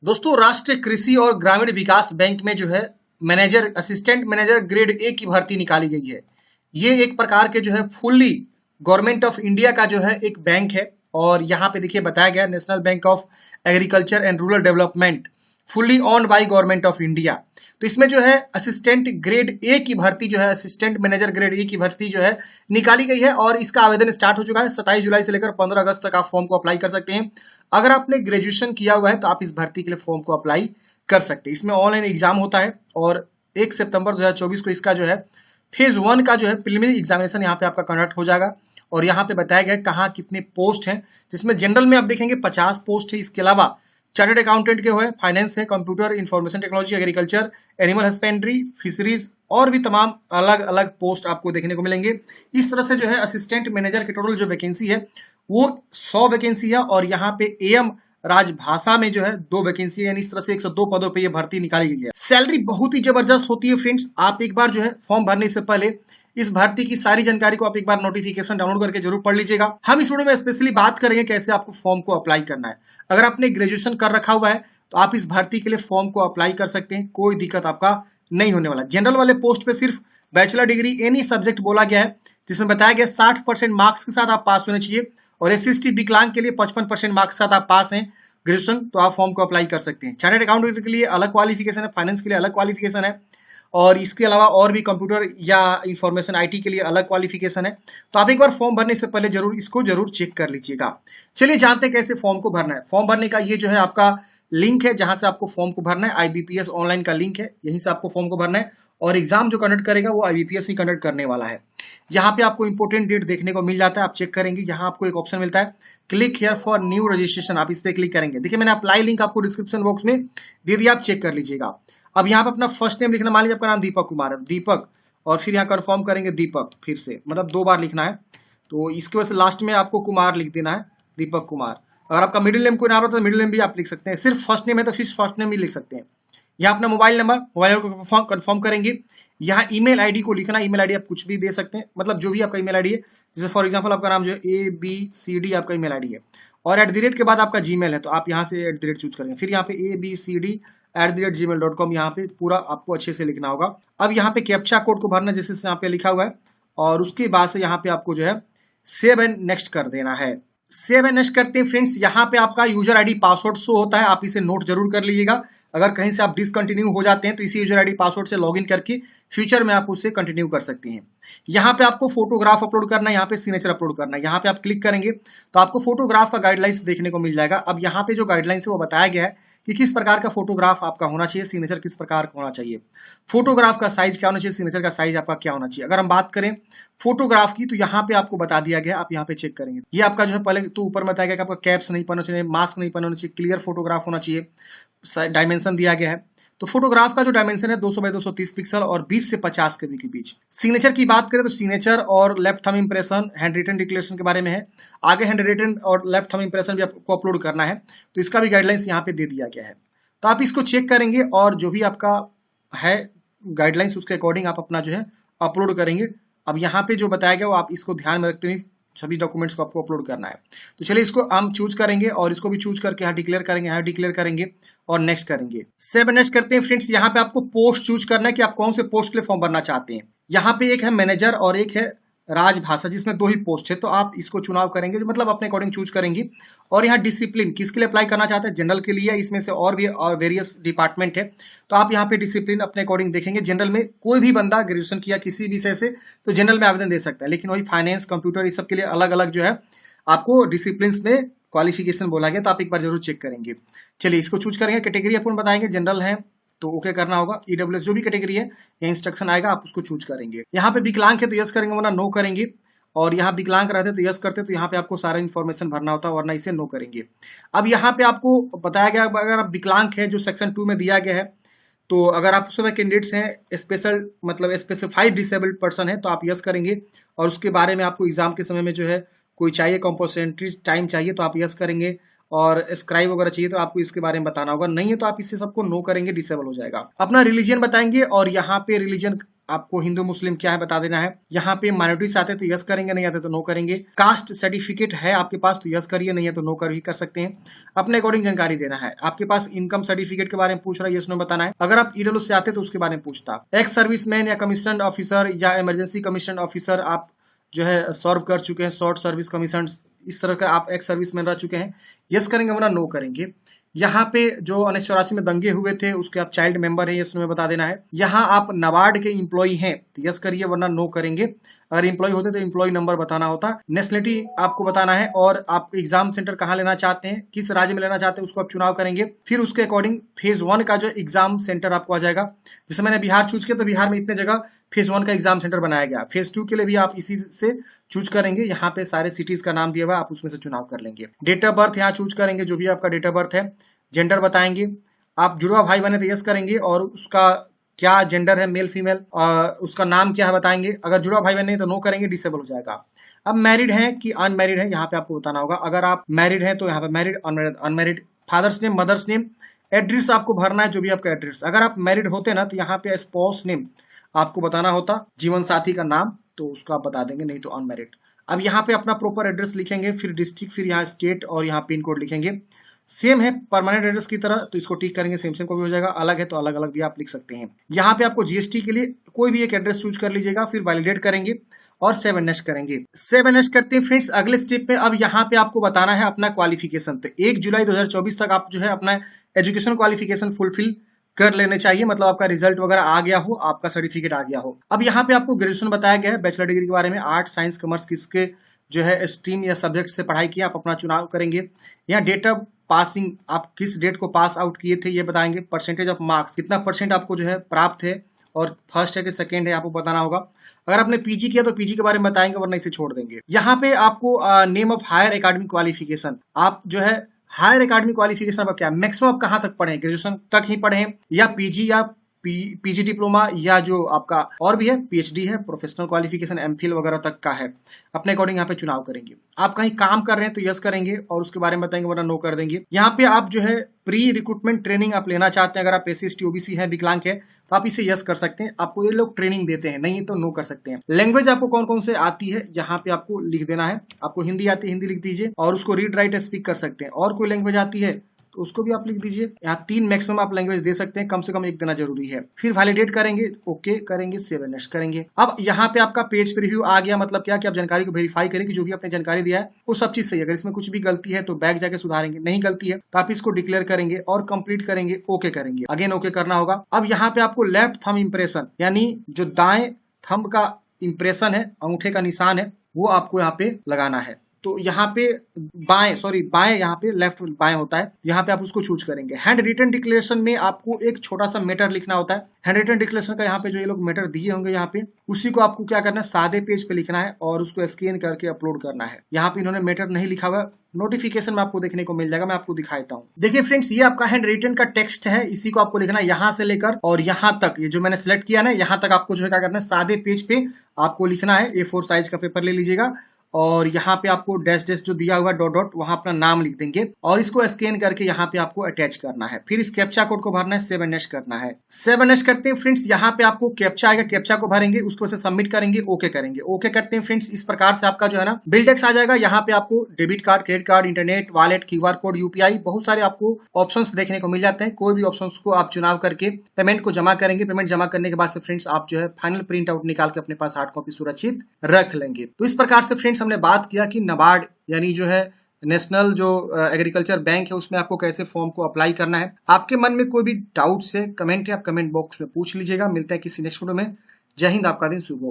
दोस्तों, राष्ट्रीय कृषि और ग्रामीण विकास बैंक में जो है manager assistant manager grade A की भर्ती निकाली गई है। ये एक प्रकार के जो है फुल्ली गवर्नमेंट ऑफ इंडिया का जो है एक बैंक है। और यहाँ पे देखिए बताया गया national bank of agriculture and rural development, fully owned by government of India. तो इसमें जो है असिस्टेंट ग्रेड ए की भर्ती जो है असिस्टेंट मैनेजर ग्रेड ए की भर्ती जो है निकाली गई है। और इसका आवेदन स्टार्ट हो चुका है। 27 जुलाई से लेकर 15 अगस्त तक आप फॉर्म को अप्लाई कर सकते हैं। अगर आपने ग्रेजुएशन किया हुआ है तो आप इस भर्ती के लिए फॉर्म को अप्लाई कर सकते हैं। इसमें ऑनलाइन एग्जाम होता है और 1 सितंबर 2024 को इसका जो है फेज 1 का जो है प्रिलिमिनरी एग्जामिनेशन यहाँ पे आपका कंडक्ट हो जाएगा। और यहाँ पे बताया गया है कहाँ कितने पोस्ट हैं, जिसमें जनरल में आप देखेंगे 50 पोस्ट है। इसके अलावा चार्टर्ड अकाउंटेंट के हुए, फाइनेंस है, computer, information technology, agriculture, animal husbandry, fisheries और भी तमाम अलग अलग पोस्ट आपको देखने को मिलेंगे। इस तरह से जो है असिस्टेंट मैनेजर की टोटल जो वैकेंसी है वो 100 वैकेंसी है। और यहाँ पे एएम राजभाषा में जो है 2 वैकेंसी है, यानी इस तरह से 102 पदों पे ये भर्ती निकाली गई है। सैलरी बहुत ही जबरदस्त होती है फ्रेंड्स। आप एक बार जो है फॉर्म भरने से पहले इस भर्ती की सारी जानकारी को आप एक बार नोटिफिकेशन डाउनलोड करके जरूर पढ़ लीजिएगा। हम इस वीडियो में स्पेशली बात करेंगे कैसे आपको फॉर्म को अप्लाई करना है। अगर आपने ग्रेजुएशन कर रखा हुआ है तो आप इस भर्ती के लिए फॉर्म को अप्लाई कर सकते हैं, कोई दिक्कत आपका नहीं होने वाला। जनरल वाले पोस्ट पे सिर्फ बैचलर डिग्री एनी सब्जेक्ट बोला गया है, जिसमें बताया गया 60% मार्क्स के साथ आप पास होने चाहिए। और SC/ST विकलांग के लिए 55% मार्क्स के साथ आप पास हैं ग्रेजुएशन, तो आप फॉर्म को अप्लाई कर सकते हैं। चार्टर्ड अकाउंटेंट के लिए अलग क्वालिफिकेशन है, फाइनेंस के लिए अलग क्वालिफिकेशन है, और इसके अलावा और भी कंप्यूटर या इंफॉर्मेशन IT के लिए अलग क्वालिफिकेशन है। तो आप एक बार फॉर्म भरने से पहले जरूर चेक कर लीजिएगा। चलिए जानते हैं कैसे फॉर्म को भरना है। फॉर्म भरने का ये जो है आपका लिंक है जहां से आपको फॉर्म को भरना है। IBPS ऑनलाइन का लिंक है, यहीं से आपको फॉर्म को भरना है। और एग्जाम जो कंडक्ट करेगा वो IBPS ही कंडक्ट करने वाला है। यहाँ पे आपको इंपोर्टेंट डेट देखने को मिल जाता है, आप चेक करेंगे। यहाँ आपको एक ऑप्शन मिलता है click here for new registration, आप इस पे क्लिक करेंगे। देखिए मैंने अप्लाई लिंक आपको डिस्क्रिप्शन बॉक्स में दे दिया, आप चेक कर लीजिएगा। अब यहाँ पे अपना फर्स्ट नेम लिखना, मान लीजिए आपका नाम दीपक कुमार है, दीपक, और फिर यहाँ कन्फर्म करेंगे दीपक, फिर से मतलब 2 बार लिखना है। तो इसके वजह से लास्ट में आपको कुमार लिख देना है, दीपक कुमार। अगर आपका मिडिल नेम कोई नाम रहता है तो मिडिल नेम भी आप लिख सकते हैं। सिर्फ फर्स्ट नेम है तो फिर फर्स्ट नेम भी लिख सकते हैं। यहाँ अपना मोबाइल नंबर को कंफर्म करेंगे। यहाँ ईमेल आईडी को लिखना, ईमेल आईडी आप कुछ भी दे सकते हैं, मतलब जो भी आपका ईमेल आईडी है। जैसे फॉर एग्जांपल आपका नाम जो है ABCD आपका ईमेल आईडी है, और @ के बाद आपका जीमेल है तो आप यहाँ से @ चूज करेंगे। फिर यहाँ पे abcd@gmail.com, यहाँ पे पूरा आपको अच्छे से लिखना होगा। अब यहाँ पे कैप्चा कोड को भरना, जैसे यहाँ पे लिखा हुआ है, और उसके बाद से यहाँ पे आपको जो है सेव एंड नेक्स्ट कर देना है। सेव एंड नेक्स्ट करते हैं फ्रेंड्स। यहाँ पे आपका यूजर आईडी पासवर्ड शो होता है, आप इसे नोट जरूर कर लीजिएगा। अगर कहीं से आप डिसकंटिन्यू हो जाते हैं तो इसी यूजर आईडी पासवर्ड से लॉगिन करके फ्यूचर में आप उससे कंटिन्यू कर सकते हैं। यहाँ पे आपको फोटोग्राफ अपलोड करना है, यहाँ पे सिग्नेचर अपलोड करना है। यहाँ पे आप क्लिक करेंगे तो आपको फोटोग्राफ का गाइडलाइंस देखने को मिल जाएगा। अब यहाँ पे जो गाइडलाइंस है वो बताया गया है कि किस प्रकार का फोटोग्राफ आपका होना चाहिए, सिग्नेचर किस प्रकार का होना चाहिए, फोटोग्राफ का साइज क्या होना चाहिए, सिग्नेचर का साइज आपका क्या होना चाहिए। अगर हम बात करें फोटोग्राफ की तो यहाँ पे आपको बता दिया गया, आप यहाँ पे चेक करेंगे। ये आपका जो है पहले तो ऊपर बताया गया कि आपका कैप्स नहीं पहनना चाहिए, मास्क नहीं पहनना चाहिए, क्लियर फोटोग्राफ होना चाहिए, डायमेंशन दिया गया है। तो फोटोग्राफ का जो डायमेंशन है 200 बाई 230 पिक्सल और 20 से 50 के बीच। सिग्नेचर की बात करें तो सिग्नेचर और left thumb impression hand written declaration के बारे में है। आगे हैंड रिटन और लेफ्ट थंब इंप्रेशन भी आपको अपलोड करना है, तो इसका भी गाइडलाइंस यहाँ पे दे दिया गया है। तो आप इसको चेक करेंगे और जो भी आपका है गाइडलाइंस उसके अकॉर्डिंग आप अपना जो है अपलोड करेंगे। अब यहाँ पे जो बताया गया वो आप इसको ध्यान में रखते हुए सभी डॉक्यूमेंट्स को आपको अपलोड करना है। तो चलिए इसको हम चूज करेंगे और इसको भी चूज करके यहाँ डिक्लेयर करेंगे, यहाँ डिक्लेयर करेंगे और नेक्स्ट करेंगे। सेव नेक्स्ट करते हैं फ्रेंड्स। यहाँ पे आपको पोस्ट चूज करना है कि आप कौन से पोस्ट के लिए फॉर्म भरना चाहते हैं। यहाँ पे एक है मैनेजर और एक है राजभाषा, जिसमें 2 ही पोस्ट है। तो आप इसको चुनाव करेंगे, मतलब अपने अकॉर्डिंग चूज करेंगे। और यहाँ डिसिप्लिन किसके लिए अप्लाई करना चाहते हैं, जनरल के लिए, इसमें से और भी वेरियस डिपार्टमेंट है। तो आप यहाँ पे डिसिप्लिन अपने अकॉर्डिंग देखेंगे। जनरल में कोई भी बंदा ग्रेजुएशन किया किसी विषय से तो जनरल में आवेदन दे सकता है, लेकिन वही फाइनेंस, कंप्यूटर, इस सब के लिए अलग अलग जो है आपको डिसिप्लिन में क्वालिफिकेशन बोला गया। तो आप एक बार जरूर चेक करेंगे। चलिए इसको चूज करेंगे। कैटेगरी अपन बताएंगे, जनरल है तो ओके करना होगा। EWS जो भी कैटेगरी है ये इंस्ट्रक्शन आएगा, आप उसको चूज करेंगे। यहाँ पे विकलांग है तो यस करेंगे, वरना नो करेंगे। और यहाँ विकलांग रहते तो यस करते, तो यहाँ पे आपको सारा इन्फॉर्मेशन भरना होता है, वरना इसे नो करेंगे। अब यहाँ पे आपको बताया गया अगर आप विकलांग है जो सेक्शन 2 में दिया गया है, तो अगर आप उस समय कैंडिडेट्स हैं स्पेशल मतलब स्पेसिफाइड डिसेबल्ड पर्सन है तो आप यस करेंगे। और उसके बारे में आपको एग्जाम के समय में जो है कोई चाहिए कंपल्सरी टाइम चाहिए तो आप यस करेंगे। और स्क्राइब वगैरह चाहिए तो आपको इसके बारे में बताना होगा, नहीं है तो आप इससे सबको नो करेंगे, डिसेबल हो जाएगा। अपना रिलीजन बताएंगे और यहाँ पे रिलीजन आपको हिंदू मुस्लिम क्या है बता देना है। यहाँ पे माइनॉरिटीज आते तो यस करेंगे, नहीं आते तो नो करेंगे। कास्ट सर्टिफिकेट है आपके पास तो यस करिए, नहीं है तो नो कर भी कर सकते हैं। अपने अकॉर्डिंग जानकारी देना है। आपके पास इनकम सर्टिफिकेट के बारे में पूछ रहा है, यस नो बताना है। अगर आप ईडब्ल्यू से आते तो उसके बारे में पूछता। एक्स सर्विसमैन या कमीशन ऑफिसर या इमरजेंसी कमीशन ऑफिसर आप जो है सर्व कर चुके हैं, शॉर्ट सर्विस कमीशन, इस तरह का आप एक्स सर्विसमैन रह चुके हैं, यस करेंगे वरना नो करेंगे। यहाँ पे जो 1984 में दंगे हुए थे उसके आप चाइल्ड मेंबर है, यस में बता देना है। यहाँ आप नाबार्ड के एम्प्लॉय हैं तो यस करिए वरना नो करेंगे। अगर एम्प्लॉय होते तो एम्प्लॉय नंबर बताना होता। नेशनलिटी आपको बताना है और आप एग्जाम सेंटर कहाँ लेना चाहते हैं, किस राज्य में लेना चाहते हैं उसको आप चुनाव करेंगे। फिर उसके अकॉर्डिंग फेज 1 का जो एग्जाम सेंटर आपको आ जाएगा। जैसे मैंने बिहार चूज किया तो बिहार में इतने जगह फेज 1 का एग्जाम सेंटर बनाया गया। फेज 2 के लिए भी आप इसी से चूज करेंगे। यहाँ पे सारे सिटीज का नाम दिया हुआ, आप उसमें से चुनाव कर लेंगे। डेट ऑफ बर्थ यहाँ चूज करेंगे, जो भी आपका डेट ऑफ बर्थ है। जेंडर बताएंगे, आप जुड़वा भाई बने तो यस करेंगे और उसका क्या जेंडर है, मेल फीमेल, उसका नाम क्या है बताएंगे। अगर जुड़वा भाई बने तो नो करेंगे, डिसेबल हो जाएगा। अब मैरिड है कि अनमैरिड है यहाँ पे आपको बताना होगा। अगर आप मैरिड है तो यहाँ पे married, unmarried unmarried. Father's name, mother's name, address आपको भरना है जो भी आपका एड्रेस। अगर आप मैरिड होते ना तो यहाँ पे स्पाउस नेम आपको बताना होता, जीवन साथी का नाम, तो उसको आप बता देंगे, नहीं तो अनमैरिड। अब यहाँ पे अपना प्रॉपर एड्रेस लिखेंगे, फिर डिस्ट्रिक्ट, फिर यहाँ स्टेट और यहाँ पिन कोड लिखेंगे। सेम है परमानेंट एड्रेस की तरह तो इसको टिक करेंगे, सेम सेम को भी हो जाएगा। अलग है तो अलग अलग भी आप लिख सकते हैं। यहाँ पे आपको जीएसटी के लिए कोई भी एक एड्रेस चूज कर लीजिएगा, फिर वैलिडेट करेंगे और सेव एंड नेक्स्ट करेंगे। सेव एंड नेक्स्ट करते हैं फ्रेंड्स। अगले स्टेप पे अब यहाँ पे आपको बताना है अपना क्वालिफिकेशन। तो 1 जुलाई 2024 तक आप जो है अपना एजुकेशन क्वालिफिकेशन फुलफिल कर लेने चाहिए, मतलब आपका रिजल्ट वगैरह आ गया हो, आपका सर्टिफिकेट आ गया हो। अब यहाँ पे आपको ग्रेजुएशन बताया गया है, बैचलर डिग्री के बारे में, आर्ट साइंस कॉमर्स किसके जो है स्ट्रीम या सब्जेक्ट से पढ़ाई किया, आप अपना चुनाव करेंगे। यहाँ डेट ऑफ पासिंग, आप किस डेट को पास आउट किए थे ये बताएंगे। परसेंटेज ऑफ मार्क्स, कितना परसेंट आपको जो है प्राप्त है और फर्स्ट है कि सेकंड है आपको बताना होगा। अगर आपने पीजी किया तो पीजी के बारे में बताएंगे, वरना इसे छोड़ देंगे। यहाँ पे आपको name of higher academic qualification, आप जो है हायर एकेडमिक क्वालिफिकेशन आपका क्या, मैक्सिमम आप कहाँ तक पढ़े, ग्रेजुएशन तक ही पढ़े या पीजी या पीजी डिप्लोमा या जो आपका और भी है पीएचडी है, प्रोफेशनल क्वालिफिकेशन एमफिल वगैरह तक का है। अपने अकॉर्डिंग यहाँ पे चुनाव करेंगे। आप कहीं काम कर रहे हैं तो यस करेंगे और उसके बारे में बताएंगे, वरना नो कर देंगे। यहाँ पे आप जो है प्री रिक्रूटमेंट ट्रेनिंग आप लेना चाहते हैं, अगर आप एससी एसटी ओबीसी है, विकलांग है, तो आप इसे यस कर सकते हैं। आपको ये लोग ट्रेनिंग देते हैं, नहीं तो नो कर सकते हैं। लैंग्वेज आपको कौन कौन से आती है यहाँ पे आपको लिख देना है। आपको हिंदी आती है, हिंदी लिख दीजिए और उसको रीड राइट स्पीक कर सकते हैं। और कोई लैंग्वेज आती है तो उसको भी आप लिख दीजिए। यहाँ 3 मैक्सिमम आप लैंग्वेज दे सकते हैं, कम से कम 1 देना जरूरी है। फिर वैलिडेट करेंगे, ओके करेंगे, सेव एंड नेक्स्ट करेंगे। अब यहाँ पे आपका पेज प्रीव्यू आ गया, मतलब क्या कि आप जानकारी को वेरीफाई करें कि जो भी आपने जानकारी दिया है वो सब चीज सही है। अगर इसमें कुछ भी गलती है तो बैक जाके सुधारेंगे, नहीं गलती है तो आप इसको डिक्लेयर करेंगे और कंप्लीट करेंगे, ओके करेंगे, अगेन ओके करना होगा। अब यहाँ पे आपको लेफ्ट थंब इंप्रेशन, यानी जो दाएं थंब का इंप्रेशन है, अंगूठे का निशान है, वो आपको यहाँ पे लगाना है। तो यहाँ पे बाएं यहाँ पे लेफ्ट बाएं होता है, यहाँ पे आप उसको चूज करेंगे। हैंड रिटन डिक्लेरेशन में आपको एक छोटा सा मैटर लिखना होता है। हैंड रिटन डिक्लेरेशन का यहाँ पे जो ये लोग मैटर दिए होंगे यहाँ पे, उसी को आपको क्या करना है, सादे पेज पे लिखना है और उसको स्कैन करके अपलोड करना है। यहाँ पे इन्होंने मैटर नहीं लिखा हुआ, नोटिफिकेशन में आपको देखने को मिल जाएगा, मैं आपको दिखाता हूँ। देखिए फ्रेंड्स, ये आपका हैंड रिटन का टेक्स्ट है, इसी को आपको लिखना है यहाँ से लेकर और यहाँ तक। ये जो मैंने सिलेक्ट किया ना, यहाँ तक आपको जो है क्या करना है, सादे पेज पे आपको लिखना है। A4 साइज का पेपर ले लीजिएगा और यहाँ पे आपको डैश डैश जो दिया हुआ डॉट डॉट, वहां अपना नाम लिख देंगे और इसको स्कैन करके यहाँ पे आपको अटैच करना है। फिर इस कैप्चा कोड को भरना है, सेव एंड नेक्स्ट करना है। सेव एंड नेक्स्ट करते हैं फ्रेंड्स। यहाँ पे आपको कैप्चा आएगा, कैप्चा को भरेंगे, उसको से सबमिट करेंगे, ओके करेंगे। ओके करते हैं फ्रेंड्स। इस प्रकार से आपका जो है ना बिल्डेक्स आ जाएगा। यहाँ पे आपको debit card, credit card, internet, wallet, QR code, UPI, बहुत सारे आपको ऑप्शंस देखने को मिल जाते हैं। कोई भी ऑप्शंस को आप चुनाव करके पेमेंट को जमा करेंगे। पेमेंट जमा करने के बाद से फ्रेंड्स आप जो है फाइनल प्रिंट आउट निकाल के अपने पास हार्ड कॉपी सुरक्षित रख लेंगे। तो इस प्रकार से फ्रेंड्स हमने बात किया कि नाबार्ड यानी जो है नेशनल जो एग्रीकल्चर बैंक है, उसमें आपको कैसे फॉर्म को अप्लाई करना है। आपके मन में कोई भी डाउट्स है, कमेंट है, आप कमेंट बॉक्स में पूछ लीजिएगा। मिलते हैं किसी नेक्स्ट वीडियो में। जय हिंद, आपका दिन शुभ हो।